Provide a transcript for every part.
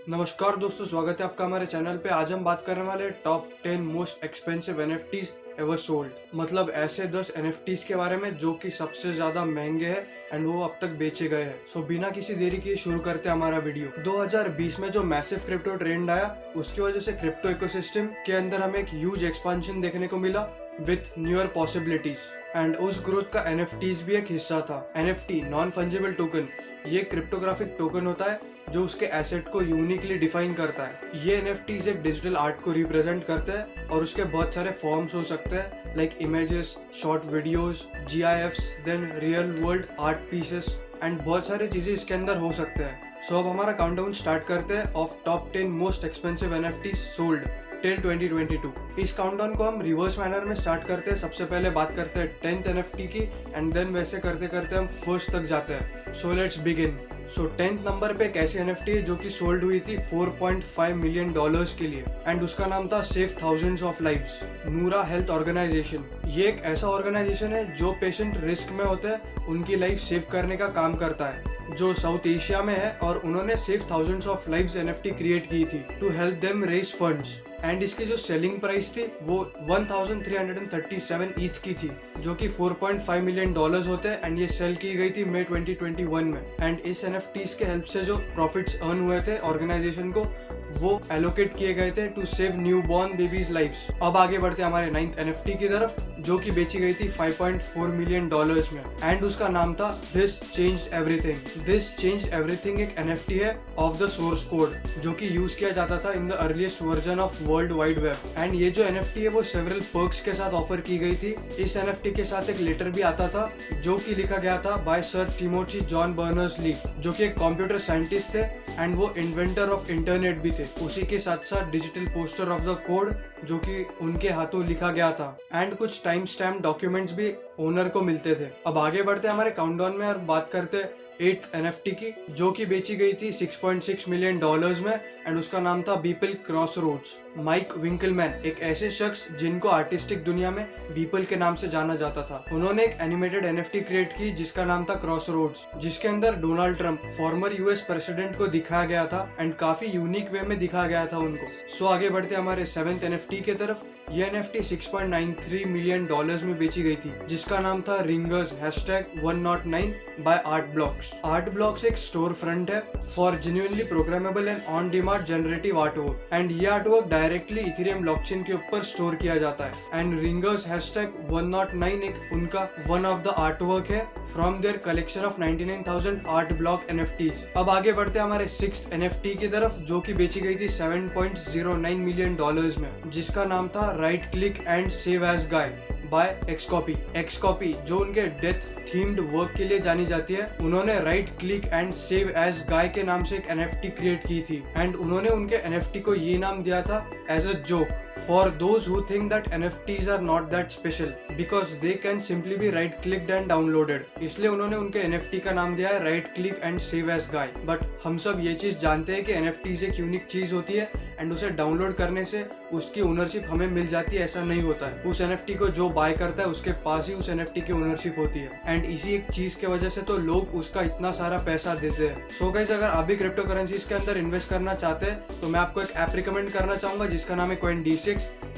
नमस्कार दोस्तों, स्वागत है आपका हमारे चैनल पे। आज हम बात करने वाले top 10 most expensive NFTs ever sold. मतलब ऐसे 10 एनएफटीज के बारे में जो कि सबसे ज्यादा महंगे हैं एंड वो अब तक बेचे गए हैं। सो बिना किसी देरी के शुरू करते हैं हमारा वीडियो। 2020 में जो मैसिव क्रिप्टो ट्रेंड आया, उसकी वजह से क्रिप्टो इकोसिस्टम के अंदर हमें एक ह्यूज एक्सपेंशन देखने को मिला विथ न्यूअर पॉसिबिलिटीज, एंड उस ग्रोथ का एनएफटीज भी एक हिस्सा था। एनएफटी नॉन फंजिबल टोकन, ये क्रिप्टोग्राफिक टोकन होता है जो उसके एसेट को यूनिकली डिफाइन करता है। ये एनएफटीज एक डिजिटल आर्ट को रिप्रेजेंट करते हैं और उसके बहुत सारे फॉर्म्स हो सकते हैं, like images, short videos, GIFs, then real world art pieces and बहुत सारी चीजें इसके अंदर हो सकते हैं। सो अब हमारा काउंटडाउन स्टार्ट करते हैं of top 10 most expensive NFTs sold till 2022। इस काउंटडाउन को हम रिवर्स मैनर में स्टार्ट करते हैं। सबसे पहले बात करते हैं 10th एनएफटी की एंड देन वैसे करते करते हम फर्स्ट तक जाते हैं। So let's begin. So 10th number पे एक ऐसी एनएफटी है जो कि सोल्ड हुई थी $4.5 मिलियन के लिए एंड उसका नाम था सेव थाउजेंड्स ऑफ लाइव्स, नूरा हेल्थ ऑर्गेनाइजेशन। ये एक ऐसा ऑर्गेनाइजेशन है जो पेशेंट रिस्क में होते हैं उनकी लाइफ सेव करने का काम करता है, जो साउथ एशिया में है। और उन्होंने save thousands of lives NFT create की थी to help them raise funds. And इसकी जो सेलिंग प्राइस थी वो 1337 ईथ की थी, जो कि $4.5 मिलियन होते हैं। एंड ये सेल की गई थी मई 2021 में। एंड इस एनएफटीज के हेल्प से जो प्रॉफिट्स अर्न हुए थे ऑर्गेनाइजेशन को, वो एलोकेट किए गए थे to save new born babies lives. अब आगे बढ़ते हमारे 9th एनएफटी की तरफ, जो कि बेची गई थी $5.4 मिलियन में एंड उसका नाम था this changed everything. This changed everything एक एनएफटी है ऑफ द सोर्स कोड, जो कि यूज किया जाता था in the earliest version of world wide web. And ये जो एनएफटी है वो सेवरल पर्क्स के साथ ऑफर की गई थी। इस एनएफटी के साथ एक लेटर भी आता था जो कि लिखा गया था by sir Timothy John Berners Lee, जो कि एक कंप्यूटर साइंटिस्ट थे एंड वो इन्वेंटर ऑफ इंटरनेट भी थे। उसी के साथ साथ digital poster of the code जो कि उनके हाथों लिखा गया था, एंड कुछ टाइम स्टैम्प डॉक्यूमेंट्स भी ओनर को मिलते थे। अब आगे बढ़ते हमारे काउंटडाउन में और बात करते 8th एनएफटी की, जो कि बेची गई थी $6.6 मिलियन में एंड उसका नाम था बीपल क्रॉसरोड्स। माइक विंकलमैन एक ऐसे शख्स जिनको आर्टिस्टिक दुनिया में बीपल के नाम से जाना जाता था, उन्होंने एक एनिमेटेड एनएफटी क्रिएट की जिसका नाम था क्रॉसरोड्स, जिसके अंदर Donald Trump former US president को दिखाया गया था एंड काफी यूनिक वे में दिखाया गया था उनको। सो आगे बढ़ते हमारे 7th एनएफटी के तरफ। ये एनएफटी $6.93 मिलियन में बेची गई थी, जिसका नाम था Ringers #109 by Art Blocks. Art Blocks एक स्टोर फ्रंट है for genuinely programmable and on demand generative artwork, and ये आर्टवर्क डायरेक्टली इथेरियम ब्लॉकचेन के ऊपर स्टोर किया जाता है। एंड रिंगर्स #109 एक उनका वन ऑफ द आर्टवर्क है from there collection of 99,000 art block NFTs. अब आगे बढ़ते हमारे 6th एनएफटी की तरफ, जो कि बेची गई थी $7.09 मिलियन में, जिसका नाम था right click and save as guy by Xcopy. Xcopy जो उनके डेथ थीम्ड वर्क के लिए जानी जाती है, उन्होंने right click and save as guy के नाम से एक एनएफटी क्रिएट की थी एंड उन्होंने उनके एनएफटी को ये नाम दिया था as a joke for those who think that NFTs are not that special because they can simply be right clicked and downloaded. इसलिए उन्होंने उनके एनएफटी का नाम दिया है right click and save as guy. But हम सब ये चीज जानते हैं कि एनएफटीज एक यूनिक चीज होती है एंड उसे डाउनलोड करने से उसकी ओनरशिप हमें मिल जाती है, ऐसा नहीं होता है। उस एनएफटी को जो बाय करता है उसके पास ही उस एनएफटी की ओनरशिप होती है एंड इसी एक चीज के वजह से तो लोग उसका इतना सारा पैसा देते हैं। सो गाइस, अगर आप भी क्रिप्टो करेंसीज के अंदर इन्वेस्ट करना चाहते हैं तो मैं आपको एक ऐप रिकमेंड करना चाहूंगा जिसका नाम है CoinD6।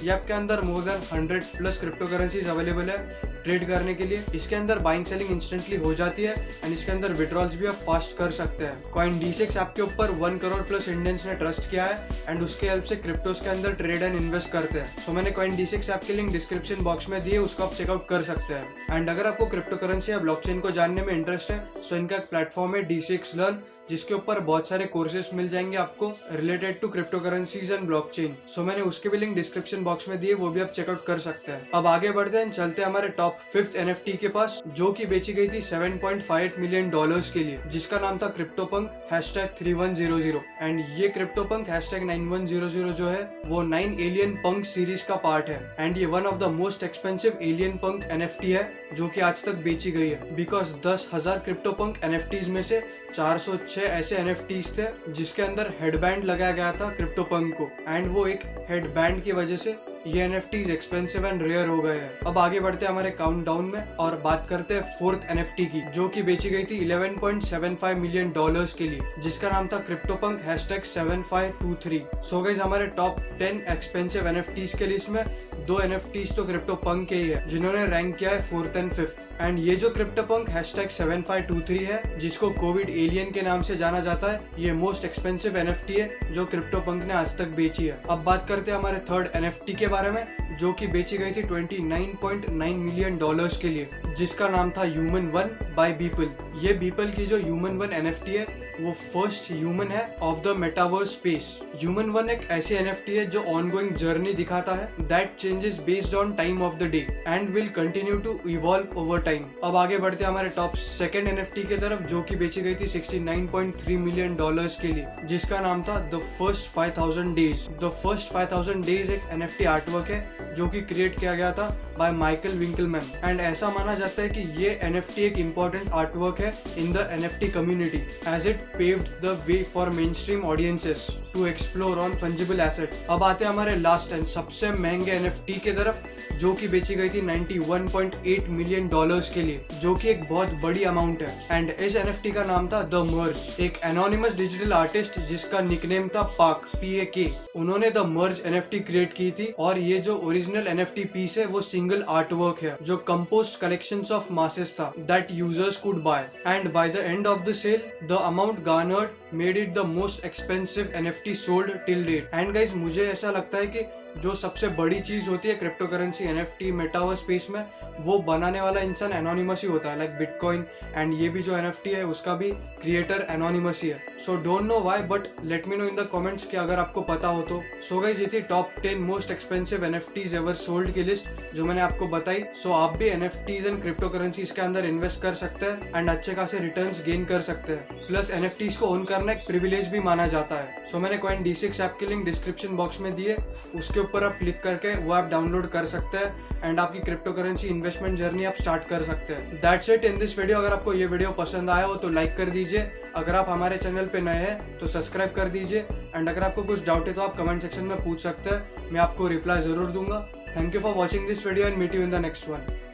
ये ऐप के अंदर more than 100+ crypto currencies available है ट्रेड करने के लिए। इसके अंदर बाइंग सेलिंग इंस्टेंटली हो जाती है एंड इसके अंदर विड्रॉल्स भी आप फास्ट कर सकते हैं। CoinD6 ऐप के ऊपर 1 करोड़+ इंडियंस ने ट्रस्ट किया है एंड उसके हेल्प से क्रिप्टोस के अंदर ट्रेड एंड इन्वेस्ट करते हैं। सो मैंने CoinD6 ऐप की लिंक डिस्क्रिप्शन बॉक्स में दी है, उसको आप चेकआउट कर सकते हैं। एंड अगर आपको क्रिप्टो करेंसी या ब्लॉकचेन को जानने में इंटरेस्ट है, सो इनका एक प्लेटफॉर्म है D6 लर्न, जिसके ऊपर बहुत सारे कोर्सेज मिल जाएंगे आपको related to cryptocurrencies and blockchain. So मैंने उसके भी लिंक डिस्क्रिप्शन बॉक्स में दिए, वो भी आप चेकआउट कर सकते हैं। अब आगे बढ़ते हैं, चलते हैं हमारे टॉप 5th एनएफटी के पास, जो कि बेची गई थी $7.58 मिलियन के लिए, जिसका नाम था क्रिप्टोपंक #3100। एंड ये क्रिप्टोपंक #9100 जो है वो 9 एलियन पंक सीरीज का पार्ट है एंड ये one of the most expensive alien punk NFT है जो कि आज तक बेची गई है। बिकॉज 10,000 क्रिप्टोपंक एनएफटीज में से 406 ऐसे एनएफटीज थे जिसके अंदर हेडबैंड लगाया गया था क्रिप्टोपंक को, एंड वो एक हेडबैंड की वजह से ये NFTs एक्सपेंसिव एंड रेयर हो गए हैं। अब आगे बढ़ते हैं हमारे काउंटडाउन में और बात करते हैं फोर्थ NFT की, जो कि बेची गई थी $11.75 मिलियन के लिए, जिसका नाम था CryptoPunk #7523। सो गाइस, हमारे टॉप 10 एक्सपेंसिव NFTs के लिस्ट में 2 NFTs तो CryptoPunk के ही है, जिन्होंने रैंक किया है 4th एंड 5th। एंड ये जो CryptoPunk #7523 है, जिसको कोविड एलियन के नाम से जाना जाता है, ये मोस्ट एक्सपेंसिव NFT है जो CryptoPunk ने आज तक बेची है। अब बात करते हैं हमारे थर्ड NFT के बारे में, जो कि बेची गई थी $29.9 मिलियन के लिए, जिसका नाम था Human One बाय Beeple। ये Beeple की जो Human One NFT है, वो फर्स्ट ह्यूमन है of the metaverse space. Human One एक ऐसी NFT है जो ऑनगोइंग जर्नी दिखाता है that changes based on time of the day and will continue to evolve over time. अब आगे बढ़ते हैं हमारे टॉप सेकंड NFT की तरफ, जो कि बेची गई थी $69.3 मिलियन के लिए, जिसका नाम था the first 5000 days. The first 5000 days एक NFT आर्टवर्क है जो कि क्रिएट किया गया था बाय माइकल विंकलमैन। एंड ऐसा माना जाता है कि ये NFT एक इम्पोर्टेंट आर्टवर्क है in the NFT community, as it paved the way for main stream audiences to explore on fungible asset. अब आते हैं हमारे लास्ट एंड सबसे महंगे NFT की तरफ, जो कि बेची गई थी $91.8 मिलियन के लिए, जो कि एक बहुत बड़ी अमाउंट है। एंड इस NFT का नाम था द मर्ज, एक एनोनिमस डिजिटल आर्टिस्ट जिसका निकनेम था पाक, PAK। उन्होंने द मर्ज NFT क्रिएट की थी, और ये जो ओरिजिनल NFT पीस है वो सिंगल आर्टवर्क है जो कंपोस्ट कलेक्शंस ऑफ मासेस था that users could buy. And by the end of the sale the amount garnered made it the most expensive NFT sold till date. And guys, मुझे ऐसा लगता है कि जो सबसे बड़ी चीज होती है crypto currency NFT metaverse space में, वो बनाने वाला इंसान एनोनिमस ही होता है, लाइक बिटकॉइन। एंड ये भी जो NFT है उसका भी क्रिएटर एनोनिमस ही है। So don't know why, but let me know in the comments कि अगर आपको पता हो तो। सो गाइस, ये थी top 10 most expensive NFTs ever sold की लिस्ट जो मैंने आपको बताई। सो आप भी NFTs एंड क्रिप्टो करेंसीज के अंदर इन्वेस्ट कर सकते हैं एंड अच्छे खासे रिटर्न्स गेन कर सकते हैं। प्लस NFTs को ओन करना एक प्रिविलेज भी माना जाता है। सो मैंने CoinD6 ऐप की लिंक डिस्क्रिप्शन बॉक्स में दी है, उसके ऊपर आप क्लिक करके वो ऐप डाउनलोड कर सकते हैं एंड आपकी क्रिप्टो करेंसी इन्वेस्टमेंट जर्नी आप स्टार्ट कर सकते हैं। That's it in this video. अगर आपको ये वीडियो पसंद आया हो तो लाइक कर दीजिए, अगर आप हमारे चैनल पे नए हैं तो सब्सक्राइब कर दीजिए, एंड अगर आपको कुछ डाउट है तो आप कमेंट सेक्शन में पूछ सकते हैं, मैं आपको रिप्लाई जरूर दूंगा। Thank you for watching this video and meet you in the next one.